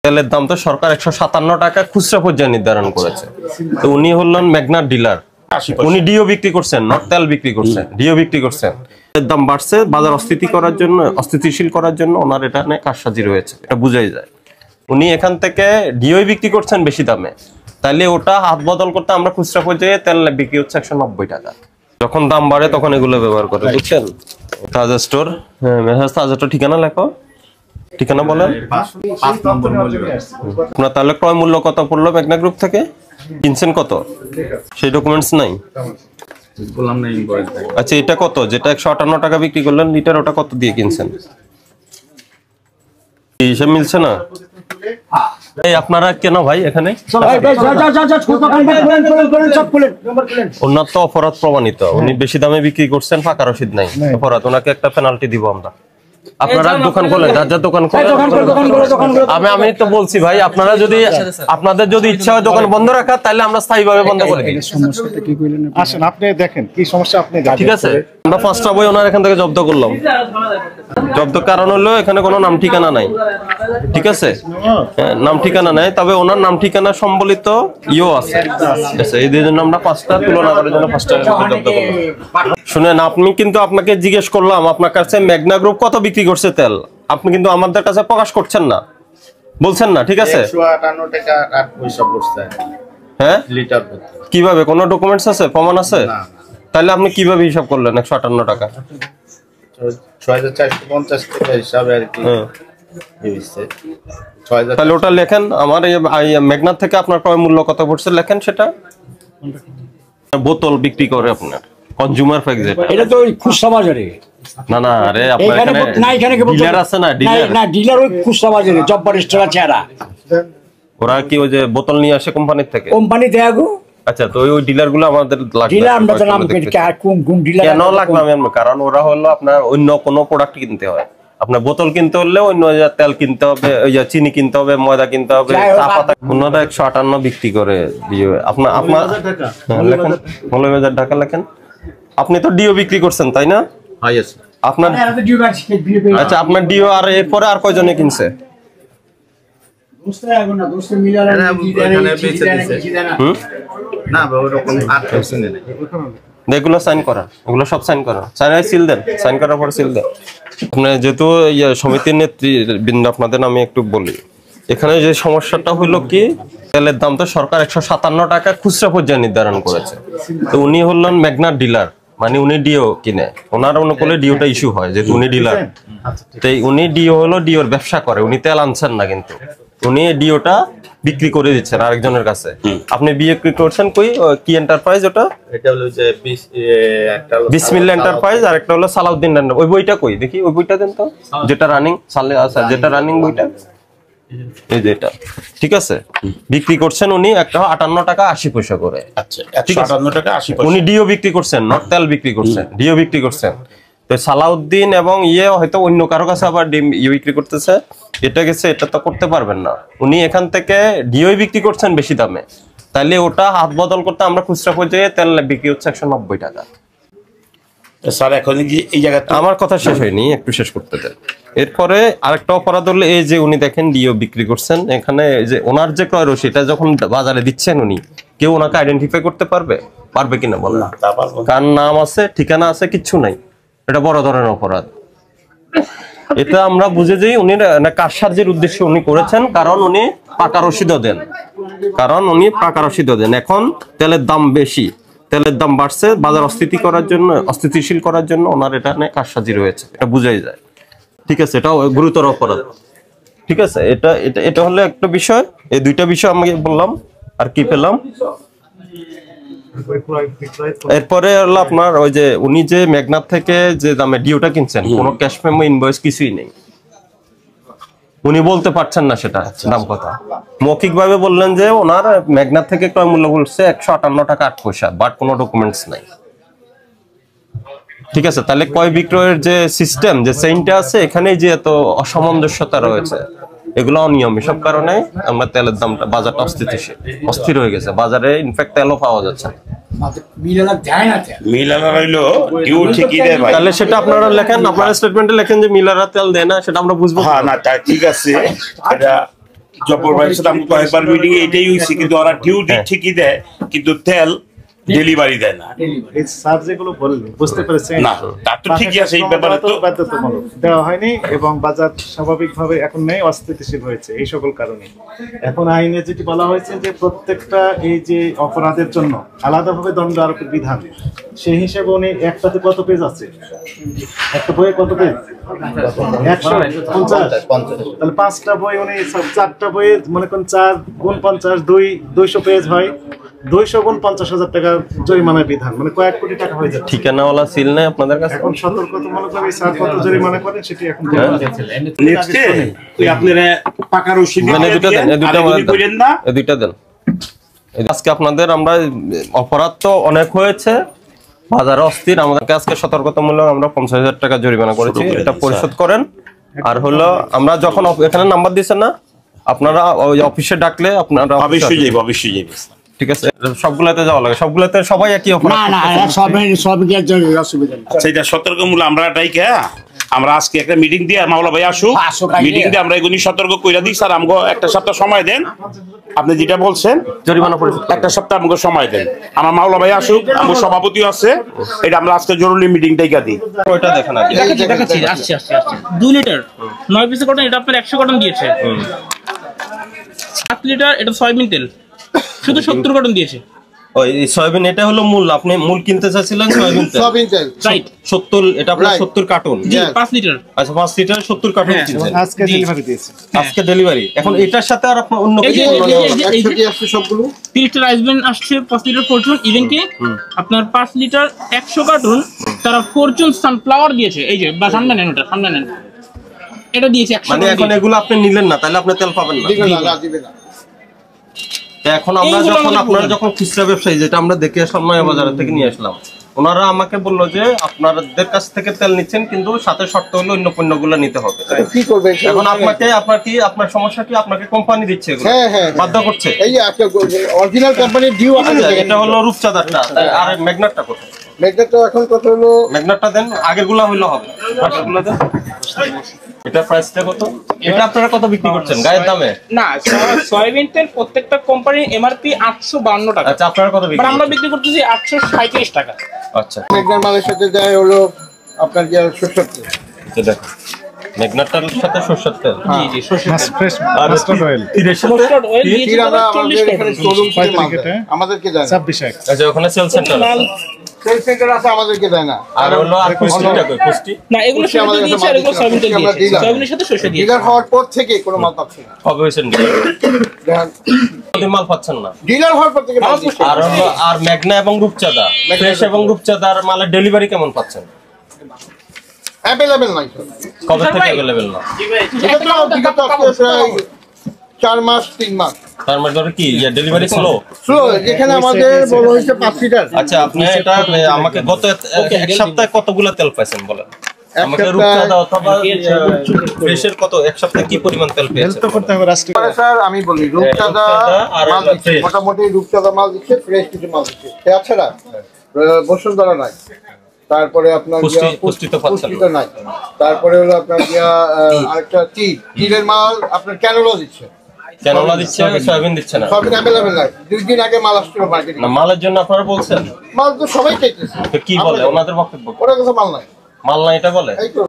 তেলের দাম তো সরকার 157 টাকা খুচরা পর্যায়ে নির্ধারণ করেছে। তো উনি হলেন মেঘনার ডিলার, উনি ডিও বিক্রি করছেন, নট তেল বিক্রি করছেন, ডিও বিক্রি করছেন। দাম বাড়ছে বাজার অস্থিতিশীল করার জন্য ওনার এটা নিয়ে কারসাজি রয়েছে, এটা বুঝাই যায়। উনি এখান থেকে ডিও বিক্রি করছেন বেশি দামে, তাহলে ওটা হাত বদল করতে আমরা খুচরা পর্যায়ে তেল বিক্রি হচ্ছে 190 টাকা। যখন দাম বাড়ে তখন এগুলো ব্যবহার করে, বুঝছেন? তাজা স্টোর, মেসাজ তাজা স্টোর, ঠিকানা লেখো, ঠিকানা বলেন। আপনার তাহলে ক্রয় মূল্য কত পড়লো মেঘনা গ্রুপ থেকে, কিনছেন কত, সেই ডকুমেন্টস নাই? আচ্ছা, এটা কত, যেটা 158 টাকা বিক্রি করলেন লিটার, ওটা কত দিয়ে কিনছেন? হিসাব মিলছে না। এই আপনারা কেন ভাই এখানে? ওনার তো অপরাধ প্রমাণিত, উনি বেশি দামে বিক্রি করছেন, ফাঁকা রসিদ নাই, অপরাধ। ওনাকে একটা পেনাল্টি দিব আমরা। আপনারা দোকান খোলেন, যার দোকান খোলেন। আমি তো বলছি ভাই, আপনারা যদি আপনাদের যদি ইচ্ছা হয় দোকান বন্ধ রাখা, তাহলে আমরা স্থায়ীভাবে বন্ধ করে দিই। সমস্যাটা কি কইলেন? আসেন আপনি দেখেন কি সমস্যা, আপনি ঠিক আছে। আমরা 5টা বই ওনার এখান থেকে জব্দ করলাম। জব্দ কারণ হলো এখানে কোনো নাম ঠিকানা নাই, ঠিক আছে? নাম ঠিকানা নাই, তবে ওনার নাম ঠিকানা সম্বলিত ইও আছে। এই জন্য আমরা 5টা তুলনা করার জন্য 5টা জব্দ করলাম। শুনেন, আপনি কিন্তু, আপনাকে জিজ্ঞেস করলাম আপনার কাছে মেঘনা গ্রুপ কত বিক্রি করছে তেল, আপনি কিন্তু আমাদের কাছে প্রকাশ করছেন না, বলছেন না, ঠিক আছে? 158 টাকা 8 পয়সা পড়ছে। হ্যাঁ, লিটার কিভাবে, কোনো ডকুমেন্টস আছে, প্রমাণ আছে? তাহলে আপনি কিভাবে হিসাব করলেন 158 টাকা? 6450 টাকা হিসাবে আর কি হইছে। তাহলে ওটা লেখেন, আমার এই মেঘনা থেকে আপনার ক্রয় মূল্য কত পড়ছে লেখেন সেটা। বোতল বিক্রি করে আপনার কনজিউমার ফ্যাক্ট, যেটা এটা তো খুচরা বাজারে। না না, আরে আপনার এখানে ডিলার আছে না? ডিলার না, ডিলার ওই খুচরা বাজারে জব্বার রেস্টুরেন্ট চেহারা। ওরা কি ওই যে বোতল নিয়ে আসে কোম্পানির থেকে? কোম্পানি দেয়া গো। আচ্ছা, তো ওই ডিলার গুলো আমাদের লাগবে। ডিলার আমরা তো নাম কোন ডিলার কেন লাগবে? কারণ ওরা হলো আপনার অন্য কোনো প্রোডাক্ট কিনতে হয়, আপনার বোতল কিনতে হলে অন্য তেল কিনতে হবে, ওই যে চিনি কিনতে হবে, ময়দা কিনতে হবে, চা পাতা। ওনারা 158 বিক্রি করে। আপনার লেখেন মৌলভীবাজার ঢাকা লেখেন। আপনি তো ডিও বিক্রি করছেন তাই না? আপনার আচ্ছা, আপনার ডিও আর এরপরে আর কয়জনে কিনছে? এগুলো সাইন করা, এগুলো সব সাইন করা, সিল দেন, সাইন করার পর সিল দেন। আপনি যেহেতু সমিতির নেতৃবৃন্দ, আপনাদের আমি একটু বলি, এখানে যে সমস্যাটা হলো কি, তেলের দাম তো সরকার 157 টাকা খুচরা পর্যায়ে নির্ধারণ করেছে। তো উনি হলেন মেঘনার ডিলার, মানে উনি ডিও কিনে, ওনার অনুকূলে ডিওটা ইস্যু হয়, যেহেতু উনি ডিলার। তাই উনি ডিও হলো, ডিওর ব্যবসা করে, উনি তেল আনছেন না, কিন্তু উনি ডিওটা বিক্রি করে দিচ্ছেন আরেকজনের কাছে। আপনি বিক্রি করছেন কই, কি এন্টারপ্রাইজ ওটা? এটা হলো যে বিসমিল্লাহ এন্টারপ্রাইজ, আর একটা হলো সালাউদ্দিন। ওই বইটা কই দেখি, ওই বইটা দেন তো, যেটা রানিং, যেটা রানিং বইটা, এই যে এটা, ঠিক আছে? বিক্রি করছেন উনি 158 টাকা 80 পয়সা করে। আচ্ছা, 158 টাকা 80 পয়সা। উনি ডিও বিক্রি করছেন, নট তেল বিক্রি করছেন, ডিও বিক্রি করছেন। তো সালাউদ্দিন এবং হয়তো অন্য কারো কাছে আবার ডিও বিক্রি করতেছে, এটা গেছে, এটা তো করতে পারবেন না। উনি এখান থেকে ডিও বিক্রি করছেন বেশি দামে, তাহলে ওটা হাত বদল করতে আমরা খুচরা পর্যায়ে তেল বিক্রি হচ্ছে 190 টাকা। স্যার, এখন এই জায়গা আমার কথা শেষ হয়নি, একটু শেষ করতে দেন। এরপরে আরেকটা অপরাধ হলো, এই যে উনি দেখেন ডিও বিক্রি করছেন, এখানে যে ওনার যে ক্রয় রসিদ, এটা যখন বাজারে দিচ্ছেন, উনি কেউ ওনাকে আইডেন্টিফাই করতে পারবে কিনা বলেন? কার নাম আছে, ঠিকানা আছে, কিচ্ছু নাই। এটা বড় ধরনের অপরাধ। এটা আমরা বুঝে যাই উনি কারসাজির উদ্দেশ্যে উনি করেছেন, কারণ উনি পাকা রসিদও দেন। এখন তেলের দাম বেশি, তেলের দাম বাড়ছে বাজার অস্থিতিশীল করার জন্য ওনার এটা নিয়ে কারসাজি রয়েছে, এটা বুঝাই যায়, ঠিক আছে? এটাও গুরুতর অপরাধ, ঠিক আছে? এটা হলো একটা বিষয়। এই দুইটা বিষয় আমি বললাম, আর কি পেলাম। এরপরে হলো আপনার ওই যে উনি যে মেঘনার থেকে যে দামে ডিওটা কিনছেন, কোনো ক্যাশ মেমো, ইনভয়েস কিছুই নেই, উনি বলতে পারছেন না সেটা দাম কথা। মৌখিক ভাবে বললেন যে ওনার মেঘনার থেকে ক্রয় মূল্য বলছে 158 টাকা 8 পয়সা, বাট কোনো ডকুমেন্টস নাই, ঠিক আছে? তাহলে ক্রয় বিক্রয়ের যে সিস্টেম, যে চেইনটা আছে, এখানে যে এত অসামঞ্জস্যতা রয়েছে, এগুলো অনিয়ম। এসব কারণে আমরা তেলের দামটা, বাজারটা অস্থির হয়ে গেছে, বাজারে ইনফ্যাক্ট তেলও পাওয়া যাচ্ছে না। তাহলে সেটা আপনারা লেখেন, আপনারা স্টেটমেন্টে লেখেন যে মিলাররা তেল দেয় না, সেটা আমরা বুঝবো। হ্যাঁ, না ঠিক আছে, এটা জব্বর ভাইয়ের সাথে আমি কয়েকবার মিটিং এটাই হইছে, কিন্তু ওরা ডিউটি ঠিকই দেয় কিন্তু তেল ডেলিভারি দেয় না। এই স্যার যেগুলো বললেন বুঝতে পেরেছেন না, তার তো ঠিকই আছে, এই ব্যাপারে তো বাধ্যতামূলক দেওয়া হয়নি এবং বাজার স্বাভাবিকভাবে এখন নেই, অস্থিতিশীল হয়েছে এই সকল কারণে। এখন আইনে যেটি বলা হয়েছে যে প্রত্যেকটা এই যে অপরাধের জন্য আলাদাভাবে দণ্ড আরোপের বিধান, সেই হিসেবে উনি একটাতে কত পেজ আছে, একটা বইয়ে কত পেজ, 150, তাহলে 5টা বই উনি 4টা বইয়ে মনে করেন 4 গুণ 50 200 পেজ হয়, 200 গুণ 50,000 টাকা জরিমানার বিধান, মানে কয়েক কোটি টাকা হয়ে যাচ্ছে। ঠিকানাওয়ালা সিল নেই আপনাদের কাছে? এখন সতর্কতামূলকভাবে স্যার কত জরিমানা করেন সেটি এখন নেক্সটে ওই আপনারা পাকা রশিদ মানে দুটো দেন, এই দুটো আমাদের করেন না। এই দুইটা দেন। আজকে আপনাদের আমরা অপরাধ তো অনেক হয়েছে, বাজারে অস্থির, আমাদেরকে আজকে সতর্কতামূলক আমরা 50,000 টাকা জরিমানা করেছি, এটা পরিশোধ করেন। আর হলো আমরা যখন এখানে নাম্বার দিচ্ছেন না, আপনারা ওই অফিসে ডাকলে আপনারা অবশ্যই যাইব, অবশ্যই যাইব। ঠিক আছে, সবগুলাতে যাওয়া লাগে, সবগুলাতে সবাই একই না অপরাধ না সব অসুবিধা নেই। আচ্ছা, এটা সতর্কমূলক আমরা ডাইকে আমরা আজকে একটা মিটিং দিয়ে মাওলা ভাই আসুক, মিটিং দিয়ে আমরা এগুলি সতর্ক কইরা দিই। স্যার আমাকে একটা সপ্তাহ সময় দেন, আপনি যেটা বলছেন জরিমানা পরিশোধ একটা সপ্তাহ আমাকে সময় দেন। আমার মাওলা ভাই আসুক, আমার সভাপতি আছে, এটা আমরা আজকে জরুরি মিটিং ডাইকা দিই। ওইটা দেখেন আগে। দেখাচ্ছি, আসছে 2 লিটার 9 পিসের কটন, এটা আপনার 100 কটন দিয়েছে। 7 লিটার এটা সয়াবিন তেল শুধু 70 কটন দিয়েছে। ওই সয়াবিন, এটা হলো মূল, আপনি মূল কিনতে চাইছিলেন সয়াবিন তেল, রাইট 70, এটা আপনার 70 কার্টন। জি 5 লিটার। আচ্ছা 5 লিটার 70 কার্টন কিনছেন আজকে ডেলিভারি দিয়েছে। আজকে ডেলিভারি। এখন এটার সাথে আর আপনার অন্য এই যে কিছু এই যে সবগুলো 30 লিটার আইসবেন আসছে, 5 লিটার ফরচুন, ইভেন কি আপনার 5 লিটার 100 কার্টন তারা ফরচুন সানফ্লাওয়ার দিয়েছে। এই যে বা সামনে নেন, ওটা সামনে নেন, এটা দিয়েছে 100 মানে এখন এগুলো আপনি নিলেন না, তাহলে আপনি তেল পাবেন না। তো এখন আমরা এইগুলো যখন আমাদের আপনারা problem। যখন খুচরা ব্যবসায়ী, যেটা আমরা দেখে আসলাম নয়া বাজার থেকে নিয়ে আসলাম, ওনারা আমাকে বললো যে আপনাদের কাছ থেকে তেল নিচ্ছেন কিন্তু সাথে শর্ত হলো অন্য পণ্যগুলো নিতে হবে। কি করবে এখন আপনার সমস্যা কি, আপনাকে কোম্পানি দিচ্ছে এগুলো, হ্যাঁ বাধ্য করছে। এই যে একটা অরিজিনাল কোম্পানির ডিউ এটা হলো রূপচাঁদারটা, আর ম্যাগনারটা কোথায়? মেঘটা এখন কত হলো? ম্যাগনারটা দেন, আগেরগুলা হইলো হবে, আগেরগুলা দেন। এটা প্রাইসটা কত? এটা আপনারা কত বিক্রি করছেন গায়ের দামে? না, সয়াবিন তেল প্রত্যেকটা কোম্পানির এমআরপি 852 টাকা, আচ্ছা আপনারা কত বাট বিক্রি আমরা করছেন? বিক্রি করতেছি 837 টাকা। আচ্ছা মেঘনার মালের সাথে যায় হলো আপনার যে সরষের তেল। তো দেখো, ম্যাগনারটার সাথে সরষের তেল, জি জি সরষের তেল। ফ্রেশ মাস্টার্ড অয়েল তীরের সাথে মাস্টার্ড অয়েল দিয়েছে ঠিক আমরা 40 আমাদের এখানে টাকা। শোরুম থেকে মাল প্যাকেটে? দেয়। আমাদেরকে দেয় না। 26 আচ্ছা ওখানে সেল সেন্টার লাল সেল সেন্টার আছে, আমাদেরকে দেয় না। আর হলো আর পুষ্টিটা কই? পুষ্টি না, এগুলো পুষ্টি আমাদের সয়াবিন দিয়েছে, কাছে আর এগুলো মাল সয়াবিন তেল দিচ্ছে, আমরা দিয়েছে, দিলাম। সয়াবিনের সাথে সরষে দিয়েছে। ডিলার হওয়ার পর থেকে কোনো মাল পাচ্ছি না। কবে হয়েছেন? দেখেন, কতদিন মাল পাচ্ছেন না। ডিলার হওয়ার পর থেকে মাল দিচ্ছে। আর হলো আর ম্যাগনা এবং রূপচাঁদা, ফ্রেশ এবং রূপচাঁদার মালের ডেলিভারি কেমন পাচ্ছেন? অ্যাভেলেবেল নাই। কবে থেকে অ্যাভেলেবেল না? এটা তো বিগত আজকে প্রায় 4 মাস 3 মাস। তার মানে ধরো কি ডেলিভারি স্লো। স্লো, যেখানে আমাদের বড় হয়েছে 5 লিটার। আচ্ছা আপনি এটা আমাকে গত এক সপ্তাহে কতগুলা তেল পাইছেন বলেন আমাকে? সপ্তাহে- রূপচাঁদা অথবা ফ্রেশের কত এক সপ্তাহে কি পরিমাণ তেল হেল্প পেয়েছেন? তো করতে হবে রাষ্ট্রীয়। স্যার আমি বলি রূপচাঁদা আর মাল দিচ্ছে, fresh। মোটামুটি রূপচাঁদা মাল দিচ্ছে, ফ্রেশ কিছু মাল দিচ্ছে। তাছাড়া বসুন্ধরা নাই, তারপরে আপনার পুষ্টি তো পাচ্ছেন না। পুষ্টিতে নাই, তারপরে হলো আপনার আরেকটা তীরের মাল আপনার ক্যানোলা দিচ্ছে, ক্যানোলা দিচ্ছে, সয়াবিন দিচ্ছে না। সব অ্যাভেলেবেল নাই। 2 দিন আগে মাল আসছিল মার্কেটে, না মালের জন্য আপনারা বলছেন, মাল তো সবাই চাইতেছে। তো কি বলে ওনাদের বক্তব্য? ওরা কথা মাল নাই, মাল না এটা বলে? এই তো